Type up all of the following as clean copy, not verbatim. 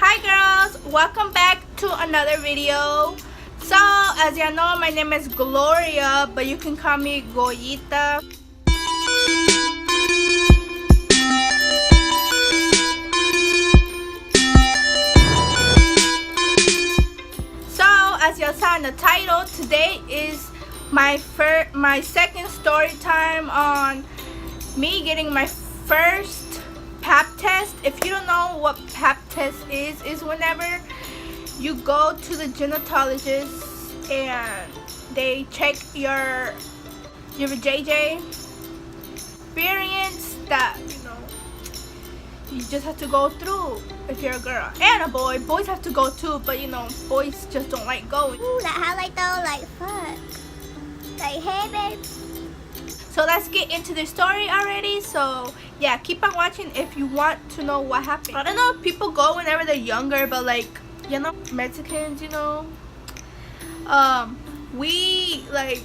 Hi girls, welcome back to another video. So as you know, my name is Gloria, but you can call me Goyita. So as you saw in the title, today is my second story time on me getting my first pap test. If you don't know what pap test is whenever you go to the gynecologist and they check your JJ experience that you just have to go through if you're a girl and a boy. Boys have to go too, but boys just don't like going. Ooh, that highlight though, like fuck. Like, hey babe. So let's get into the story already. So yeah, keep on watching if you want to know what happened. I don't know if people go whenever they're younger, but like, Mexicans, we like,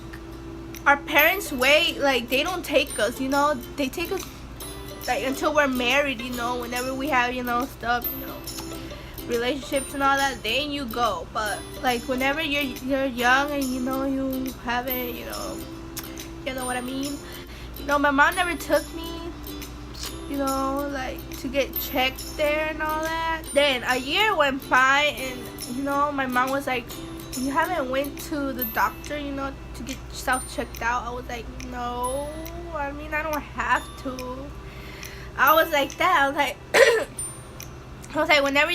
our parents wait, like they don't take us, they take us like until we're married, whenever we have, stuff, relationships and all that, then you go. But like whenever you're young and you haven't, you know what I mean. My mom never took me, like to get checked there and all that. Then a year went by and my mom was like, you haven't went to the doctor, to get yourself checked out? I was like, no, I mean, I don't have to. I was like that. I was like, whenever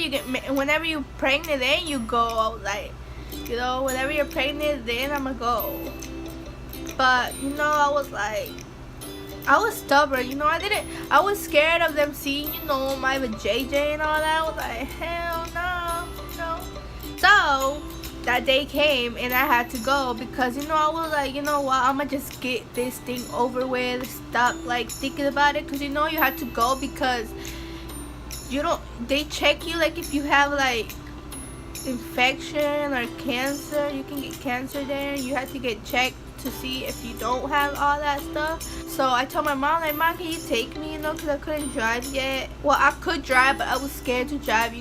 you're pregnant, then you go. I was like, whenever you're pregnant, then I'ma go. But I was like, I was stubborn. I was scared of them seeing, my JJ and all that. I was like, hell no. So that day came and I had to go because I was like, what, I'ma just get this thing over with, stop like thinking about it, because you had to go because they check you, like if you have like infection or cancer, you can get cancer there. You have to get checked to see if you don't have all that stuff. So I told my mom, like, Mom, can you take me, because I couldn't drive yet. Well, I could drive, but I was scared to drive,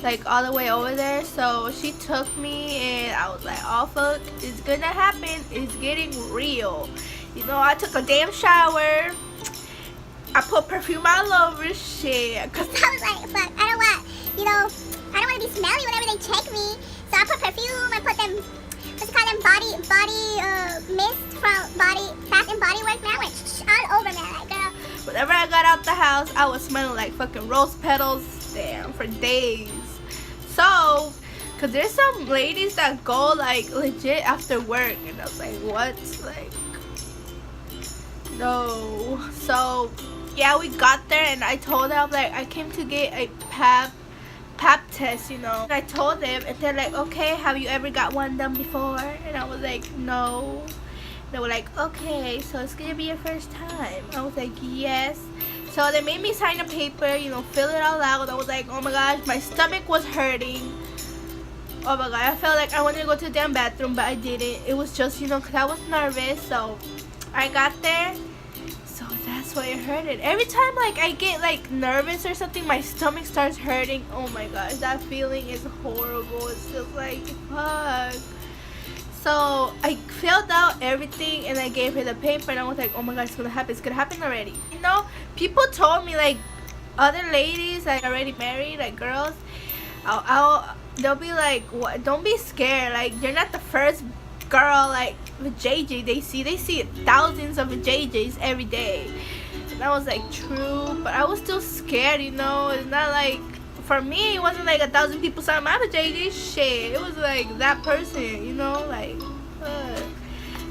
like all the way over there. So she took me and I was like, oh fuck, it's gonna happen, it's getting real. I took a damn shower, I put perfume all over shit, cause I was like, fuck, I don't want to be smelly whenever they check me. So I put perfume, I put them, what's it called, them body mist from Bath and Body Works. Man, I went all over, man, like, girl. Whenever I got out the house, I was smelling like fucking rose petals, damn, for days. So, cause there's some ladies that go like legit after work, and I was like, what? Like, no. So yeah, we got there and I told them, like, I came to get a pap test, And I told them and they're like, okay, have you ever got one done before? And I was like, no. They were like, okay, so it's gonna be your first time. I was like, yes. So they made me sign a paper, fill it all out. I was like, oh my gosh, my stomach was hurting. Oh my god, I felt like I wanted to go to the damn bathroom, but I didn't. It was just, because I was nervous. So I got there. So that's why it hurted. Every time like I get like nervous or something, my stomach starts hurting. Oh my gosh, that feeling is horrible. It's just like, fuck. So I filled out everything and I gave her the paper and I was like, oh my god, it's gonna happen already. People told me, like, other ladies like already married, like girls, they'll be like, what, don't be scared, like you're not the first girl like with JJ they see thousands of JJs every day. And I was like, true, but I was still scared. It's not like, for me, it wasn't like 1,000 people saw my JJ. Shit, it was like that person, like,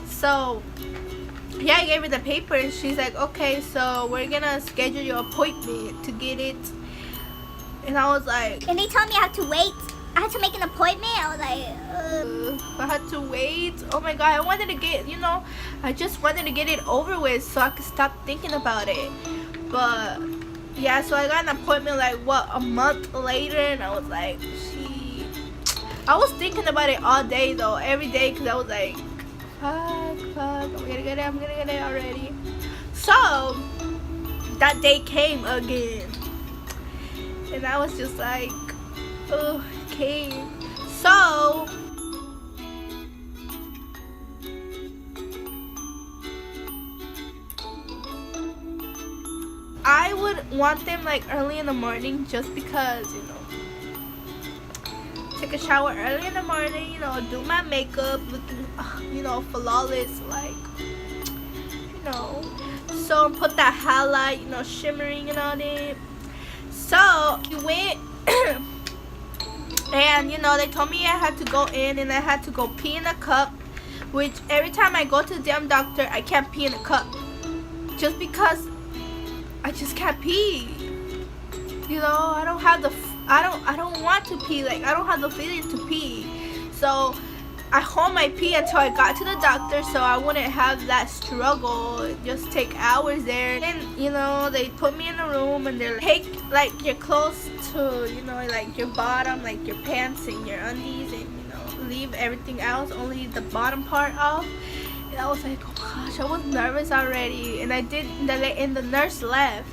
so yeah, I gave her the paper and she's like, okay, so we're gonna schedule your appointment to get it. And I was like, and they told me I have to wait. I had to make an appointment. I was like, I had to wait. Oh my god, I wanted to get, I just wanted to get it over with so I could stop thinking about it. But yeah, so I got an appointment like, what, a month later, and I was like, shit. I was thinking about it all day though, every day, because I was like, fuck, I'm gonna get it already. So that day came again. And I was just like, oh, okay. So I would want them like early in the morning, just because, you know, take a shower early in the morning, you know, do my makeup looking, you know, flawless, like, you know, so put that highlight, you know, shimmering and on it. So we went and, you know, they told me I had to go in and I had to go pee in a cup, which every time I go to the damn doctor, I can't pee in a cup, just because I just can't pee. You know, I don't have the I don't want to pee, like I don't have the feeling to pee. So I hold my pee until I got to the doctor, so I wouldn't have that struggle. It just take hours there. And you know, they put me in a room and they're like, take like your clothes to, you know, like your bottom, like your pants and your undies, and you know, leave everything else, only the bottom part off. And I was like, oh gosh, I was nervous already. And I did, and the nurse left,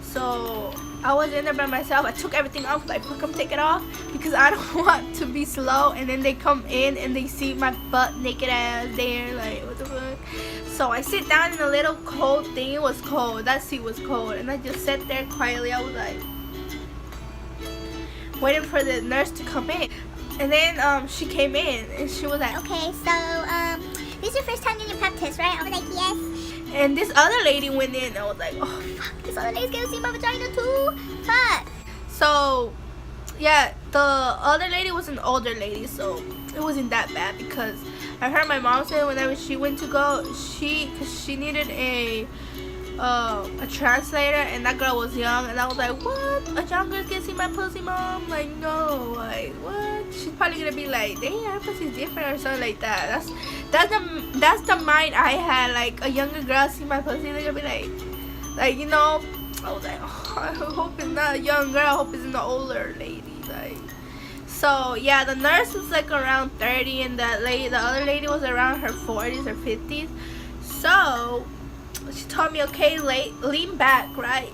so I was in there by myself. I took everything off, like, fuck, I'm take it off, because I don't want to be slow. And then they come in and they see my butt naked ass there, like, what the fuck. So I sit down in a little cold thing. It was cold, that seat was cold, and I just sat there quietly. I was like waiting for the nurse to come in. And then she came in and she was like, Okay, so this is your first time doing your pap test, right? I was like, yes. and this other lady went in. I was like, oh fuck, This other lady's gonna see my vagina too. Fuck. so yeah, the other lady was an older lady, so it wasn't that bad, because I heard my mom say whenever she went to go, cause she needed a translator, and that girl was young, and I was like, what? A young girl can see my pussy, mom? Like, no, like, what? She's probably gonna be like, dang, her pussy's different or something like that. That's the mind I had. Like, a younger girl see my pussy, they're gonna be like, you know. I was like, oh, I hope it's not a young girl. I hope it's an older lady. Like, so yeah, the nurse was like around 30, and the other lady was around her 40s or 50s. So she told me, okay, lean back, right?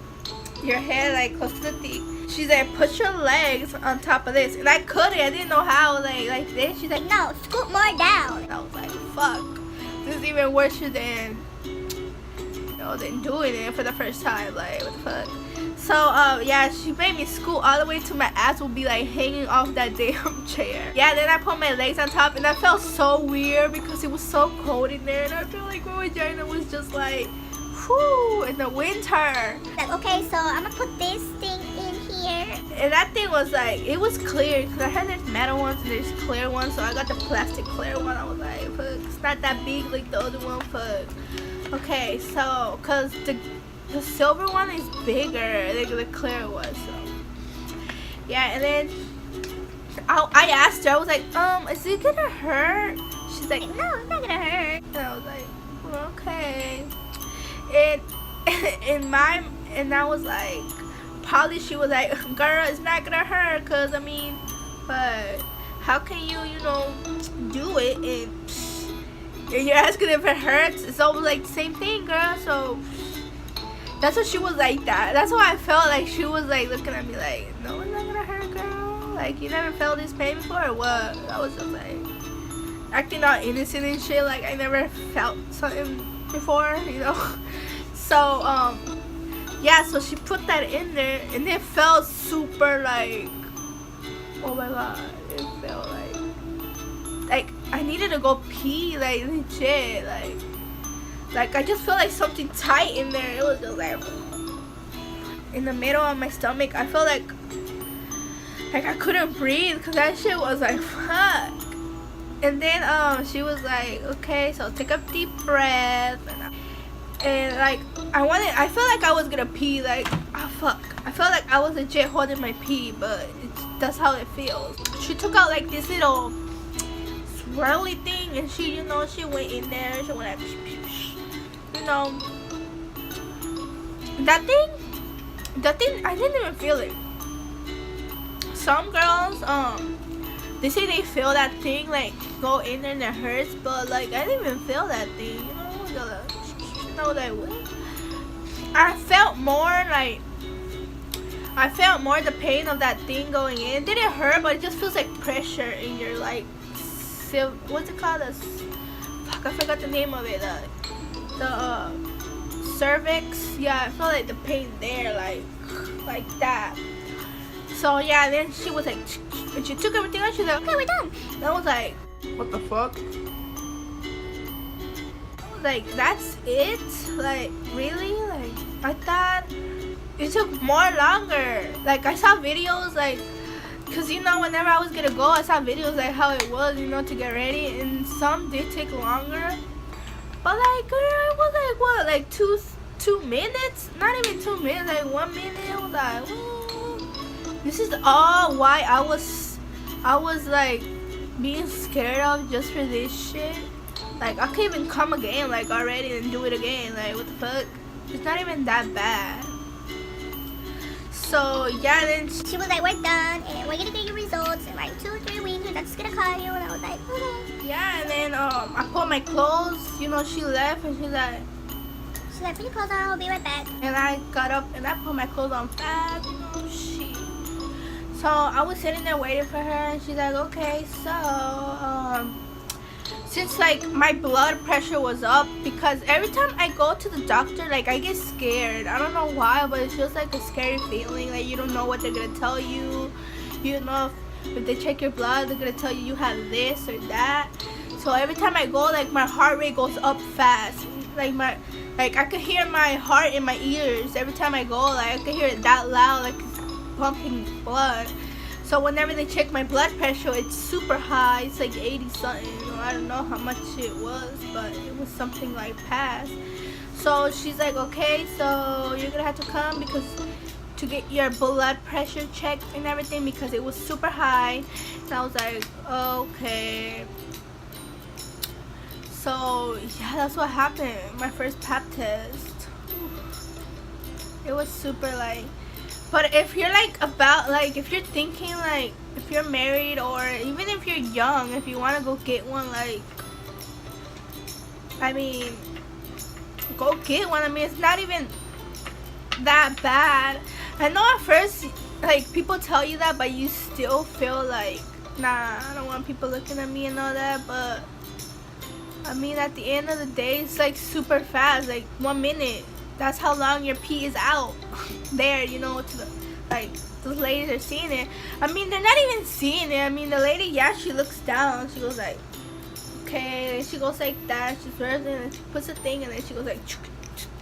Your head like close to the thing. She's like, put your legs on top of this, and I couldn't. I didn't know how. Like this. She's like, No, scoot more down. and I was like, fuck, this is even worse than, you know, than doing it for the first time. Like, what the fuck? So yeah, she made me scoot all the way to my ass will be like hanging off that damn chair. Yeah, then I put my legs on top, and I felt so weird because it was so cold in there, and I feel like my vagina was just like, whew, in the winter. Like, okay, so I'm gonna put this thing in here. And that thing was like, it was clear, because I heard there's metal ones and there's clear ones, so I got the plastic clear one. I was like, fuck, it's not that big like the other one, fuck. Okay, so, because the silver one is bigger than the clear one, so. Yeah, and then I asked her, I was like, is it gonna hurt? She's like, No, it's not gonna hurt. and I was like, well, okay. And I was like, probably she was like, girl, it's not gonna hurt, cause I mean, but how can you know, do it and you're asking if it hurts? It's almost like the same thing, girl. So that's what she was like. That's why I felt like she was like looking at me like, no, it's not gonna hurt, girl. Like, you never felt this pain before or what? I was just like acting all innocent and shit, like I never felt something before, you know. So yeah, so she put that in there, and it felt super like, oh my god, it felt like I needed to go pee, like legit, like I just felt like something tight in there. It was just like in the middle of my stomach. I felt like I couldn't breathe, because that shit was like, fuck. And then she was like, okay, so take a deep breath, and like I felt like I was gonna pee, like, oh fuck, I felt like I was legit holding my pee, but that's how it feels. She took out like this little swirly thing, and she, you know, she went in there, she went like, you know, that thing I didn't even feel it. Some girls they say they feel that thing like go in there and it hurts, but like I didn't even feel that thing, you know, like what? I felt more like I felt more the pain of that thing going in. It didn't hurt, but it just feels like pressure in your like, what's it called? Fuck, I forgot the name of it. The cervix. Yeah, I felt like the pain there, like that. So yeah, then she was like, and she took everything out. She's like, okay, we're done. And I was like, what the fuck? I was like, that's it? Like, really? Like, I thought it took more longer. Like, I saw videos, like, cause you know, whenever I was gonna go, I saw videos like how it was, you know, to get ready, and some did take longer. But like, girl, it was like what, like two minutes? Not even 2 minutes, like 1 minute. I was like, ooh. This is all why I was like being scared of just for this shit. Like, I could even come again, like, already and do it again. Like, what the fuck? It's not even that bad. So yeah, then she was like, we're done, and we're gonna get your results in like 2 or 3 weeks, and that's gonna call you. And I was like, okay. Yeah, and then I put my clothes. You know, she left, and she's like, put your clothes on, I'll be right back. And I got up and I put my clothes on fast. You know, shit. So I was sitting there waiting for her, and she's like, okay, so since like my blood pressure was up, because every time I go to the doctor, like, I get scared. I don't know why, but it feels like a scary feeling. Like, you don't know what they're gonna tell you. You don't know if they check your blood, they're gonna tell you have this or that. So every time I go, like, my heart rate goes up fast. Like I could hear my heart in my ears every time I go. Like, I could hear it that loud, like it's pumping blood. So whenever they check my blood pressure, it's super high. It's like 80 something. I don't know how much it was, but it was something like past. So she's like, okay, so you're gonna have to come because to get your blood pressure checked and everything, because it was super high. And I was like, okay. So yeah, that's what happened. My first pap test. It was super like. But if you're like if you're thinking like, if you're married or even if you're young, if you want to go get one, like, I mean, go get one. I mean, it's not even that bad. I know at first, like, people tell you that, but you still feel like, nah, I don't want people looking at me and all that. But I mean, at the end of the day, it's like super fast, like 1 minute. That's how long your pee is out there, you know, to the, like, those ladies are seeing it. I mean, they're not even seeing it. I mean, the lady, yeah, she looks down. She goes like, okay. And she goes like that. She swears it, and she puts a thing, and then she goes like,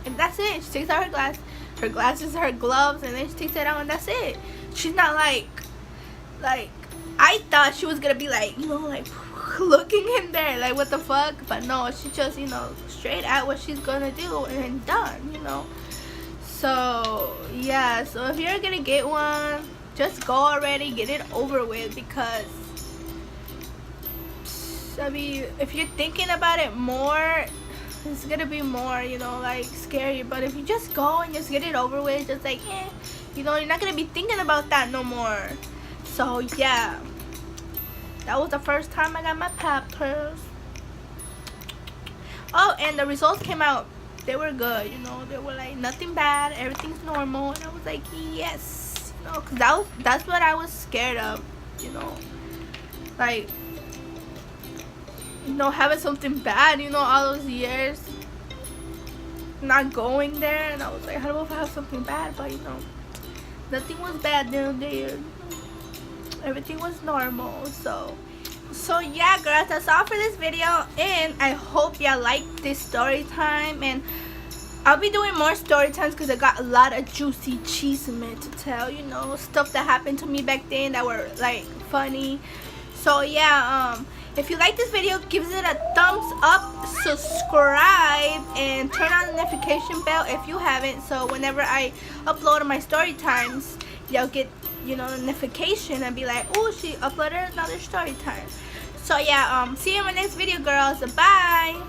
and that's it. She takes out her glasses, her gloves, and then she takes it out, and that's it. She's not like I thought she was gonna be like, you know, like looking in there, like, what the fuck? But no, she just, you know, straight at what she's gonna do and then done, you know. So yeah, so if you're gonna get one, just go already, get it over with, because I mean, if you're thinking about it more, it's gonna be more, you know, like, scary. But if you just go and just get it over with, just like, you know, you're not gonna be thinking about that no more. So yeah, that was the first time I got my pap test. Oh, and the results came out. They were good, you know. They were like, nothing bad, everything's normal. And I was like, yes, you know, because that's what I was scared of, you know. Like, you know, having something bad, you know, all those years not going there. And I was like, I don't know if I have something bad, but, you know, nothing was bad down there. Everything was normal. So yeah, girls, that's all for this video, and I hope y'all liked this story time. And I'll be doing more story times because I got a lot of juicy cheesemen to tell, you know, stuff that happened to me back then that were like funny. So yeah, if you like this video, give it a thumbs up, subscribe, and turn on the notification bell if you haven't, so whenever I upload my story times, y'all get, you know, notification and be like, oh, she uploaded another story time. So yeah, see you in my next video, girls. Bye.